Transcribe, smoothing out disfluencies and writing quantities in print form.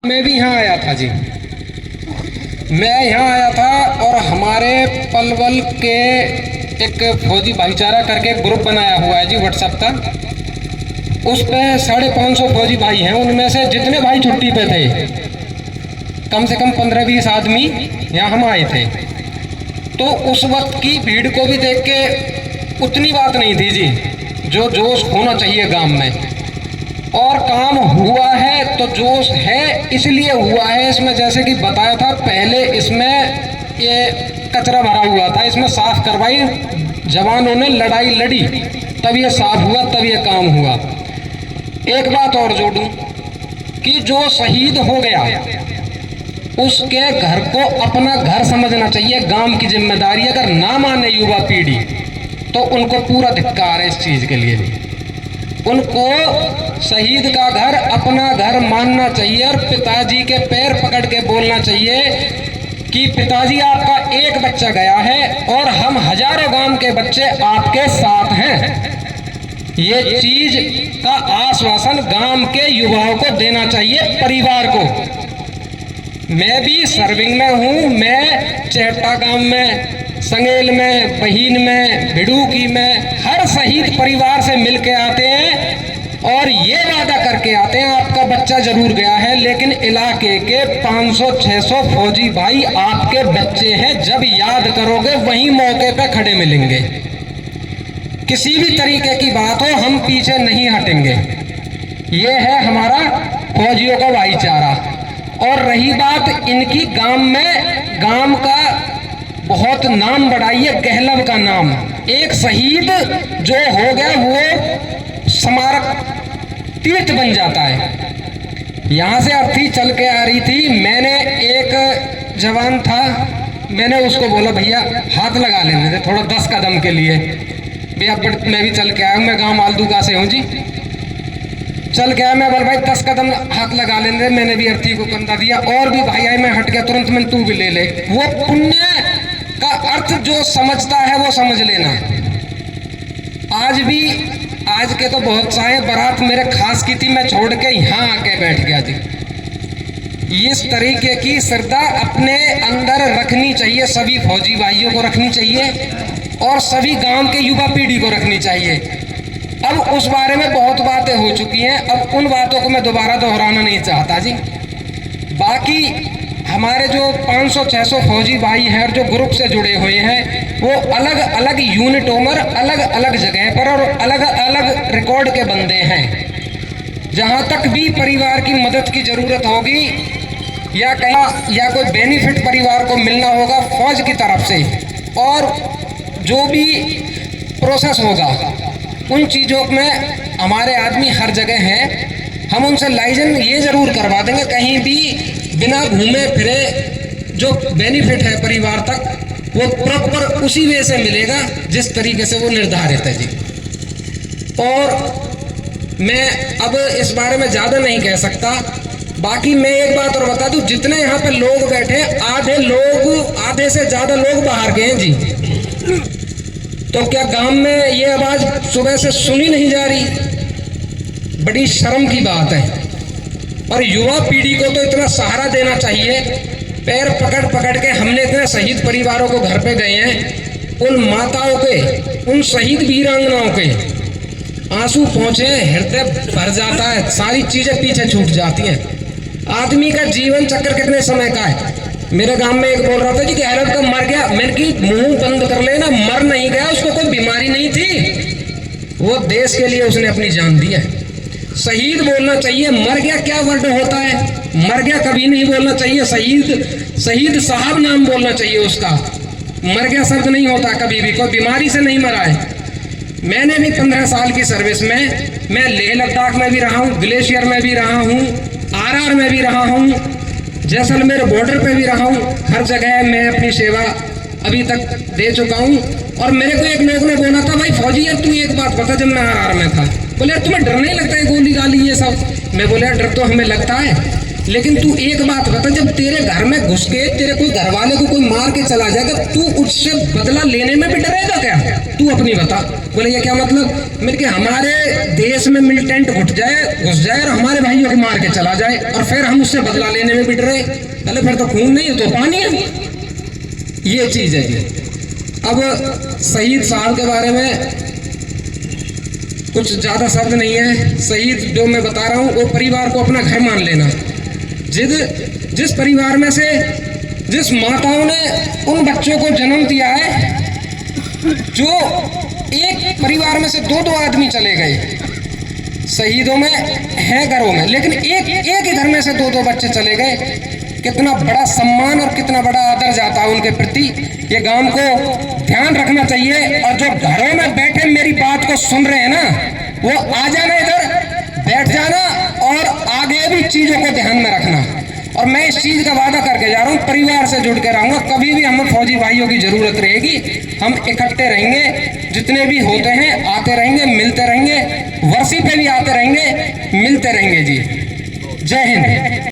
मैं भी यहाँ आया था जी। मैं यहाँ आया था और हमारे पलवल के एक फौजी भाईचारा करके ग्रुप बनाया हुआ है जी व्हाट्सएप का। उस पे 550 फौजी भाई हैं। उनमें से जितने भाई छुट्टी पे थे कम से कम 15-20 आदमी यहाँ हम आए थे। तो उस वक्त की भीड़ को भी देख के उतनी बात नहीं थी जी जो जोश होना चाहिए गांव में। और काम हुआ है तो जोश है इसलिए हुआ है। इसमें जैसे कि बताया था पहले, इसमें ये कचरा भरा हुआ था, इसमें साफ करवाई, जवानों ने लड़ाई लड़ी, तब ये साफ हुआ, तब ये काम हुआ। एक बात और जोड़ूं कि जो शहीद हो गया उसके घर को अपना घर समझना चाहिए। गांव की जिम्मेदारी अगर ना माने युवा पीढ़ी तो उनको पूरा धिक्कार है इस चीज के लिए भी। उनको शहीद का घर अपना घर मानना चाहिए और पिताजी के पैर पकड़ के बोलना चाहिए कि पिताजी आपका एक बच्चा गया है और हम हजारों गांव के बच्चे आपके साथ हैं। ये चीज का आश्वासन गांव के युवाओं को देना चाहिए, परिवार को। मैं भी सर्विंग में हूँ। मैं चेहटा गांव में, संगेल में, बहीन में, भिड़ूकी में हर शहीद परिवार से मिलके आते हैं और ये वादा करके आते हैं आपका बच्चा जरूर गया है लेकिन इलाके के 500-600 फौजी भाई आपके बच्चे हैं। जब याद करोगे वहीं मौके पे खड़े मिलेंगे। किसी भी तरीके की बात हो हम पीछे नहीं हटेंगे। ये है हमारा फौजियों का भाईचारा। और रही बात इनकी, गांव का बहुत नाम बढ़ाई है, गहलव का नाम। एक शहीद जो हो गया वो स्मारक तीर्थ बन जाता है। यहाँ से अर्थी चल के आ रही थी, मैंने एक जवान था, मैंने उसको बोला भैया हाथ लगा लेने दे थोड़ा 10 कदम के लिए। भैया मैं भी चल के आया हूँ, मैं गाँव मालदूका से हूँ जी। चल गया मैं, बोल भाई 10 कदम हाथ लगा लेने। मैंने भी अर्थी को कंधा दिया और भी भाई आए, मैं हट गया तुरंत, मैं तू भी ले ले। वो पुण्य का अर्थ जो समझता है वो समझ लेना। आज के तो बहुत सारे बारात मेरे खास की थी, मैं छोड़ के यहाँ आके बैठ गया जी। इस तरीके की श्रद्धा अपने अंदर रखनी चाहिए, सभी फौजी भाइयों को रखनी चाहिए और सभी गांव के युवा पीढ़ी को रखनी चाहिए। अब उस बारे में बहुत बातें हो चुकी हैं, अब उन बातों को मैं दोबारा दोहराना नहीं चाहता जी। बाकी हमारे जो 500-600 फौजी भाई हैं और जो ग्रुप से जुड़े हुए हैं वो अलग अलग यूनिटों में, अलग अलग जगह पर और अलग अलग रिकॉर्ड के बंदे हैं। जहां तक भी परिवार की मदद की जरूरत होगी या कहीं या कोई बेनिफिट परिवार को मिलना होगा फौज की तरफ से, और जो भी प्रोसेस होगा उन चीज़ों में हमारे आदमी हर जगह हैं। हम उनसे लाइजन ये ज़रूर करवा देंगे, कहीं भी बिना घूमे फिरे जो बेनिफिट है परिवार तक वो प्रॉपर उसी वे से मिलेगा जिस तरीके से वो निर्धारित है जी। और मैं अब इस बारे में ज़्यादा नहीं कह सकता। बाकी मैं एक बात और बता दूं, जितने यहाँ पे लोग बैठे हैं आधे से ज़्यादा लोग बाहर गए हैं जी। तो क्या गांव में ये आवाज सुबह से सुनी नहीं जा रही? बड़ी शर्म की बात है। और युवा पीढ़ी को तो इतना सहारा देना चाहिए। पैर पकड़ पकड़ के हमने इतने शहीद परिवारों को घर पे गए हैं, उन माताओं के, उन शहीद वीरांगनाओं के आंसू पहुंचे, हृदय भर जाता है, सारी चीजें पीछे छूट जाती हैं। आदमी का जीवन चक्र कितने समय का है? मेरे गांव में एक बोल रहा था जी कि हैरत का मर गया। मैंने कि मुंह बंद कर लेना, मर नहीं गया, उसको कोई बीमारी नहीं थी, वो देश के लिए उसने अपनी जान दी है। शहीद बोलना चाहिए, मर गया क्या वर्ड होता है? मर गया कभी नहीं बोलना चाहिए। शहीद साहब नाम बोलना चाहिए उसका। मर गया शब्द नहीं होता कभी भी, कोई बीमारी से नहीं मरा है। मैंने भी 15 साल की सर्विस में मैं लेह लद्दाख में भी रहा हूँ, ग्लेशियर में भी रहा हूँ, RR में भी रहा हूँ, जैसलमेर बॉर्डर पे भी रहा हूँ। हर जगह मैं अपनी सेवा अभी तक दे चुका हूँ। और मेरे को एक लोग ने बोला था, भाई फौजी यार तू एक बात बता, जब मैं RR में था, बोले यार तुम्हें डर नहीं लगता है गोली गाली ये सब? मैं बोले यार डर तो हमें लगता है, लेकिन तू एक बात बता, जब तेरे घर में घुस के तेरे कोई घर वाले को कोई मार के चला जाएगा, तू उससे बदला लेने में भी डरेगा क्या? तू अपनी बता। बोले ये क्या मतलब? मेरे के हमारे देश में मिलिटेंट घुस जाए और हमारे भाइयों को मार के चला जाए और फिर हम उससे बदला लेने में भी डरे? पहले फिर तो खून नहीं है तो पानी है। ये चीज है जी। अब शहीद साहब के बारे में कुछ ज्यादा शब्द नहीं है। शहीद जो मैं बता रहा हूँ वो परिवार को अपना घर मान लेना। जिस परिवार में से जिस माताओं ने उन बच्चों को जन्म दिया है, जो एक परिवार में से दो दो आदमी चले गए, शहीदों में है घरों में, लेकिन एक ही घर में से दो दो बच्चे चले गए, कितना बड़ा सम्मान और कितना बड़ा आदर जाता है उनके प्रति। ये गांव को ध्यान रखना चाहिए। और जो घरों में बैठे मेरी बात को सुन रहे हैं ना, वो आ जाना इधर, बैठ जाना और आगे भी चीजों को ध्यान में रखना। और मैं इस चीज का वादा करके जा रहा हूँ, परिवार से जुड़ के रहूंगा। कभी भी हमें फौजी भाइयों की जरूरत रहेगी, हम इकट्ठे रहेंगे, जितने भी होते हैं आते रहेंगे, मिलते रहेंगे, वर्षी पे भी आते रहेंगे, मिलते रहेंगे जी। जय हिंद।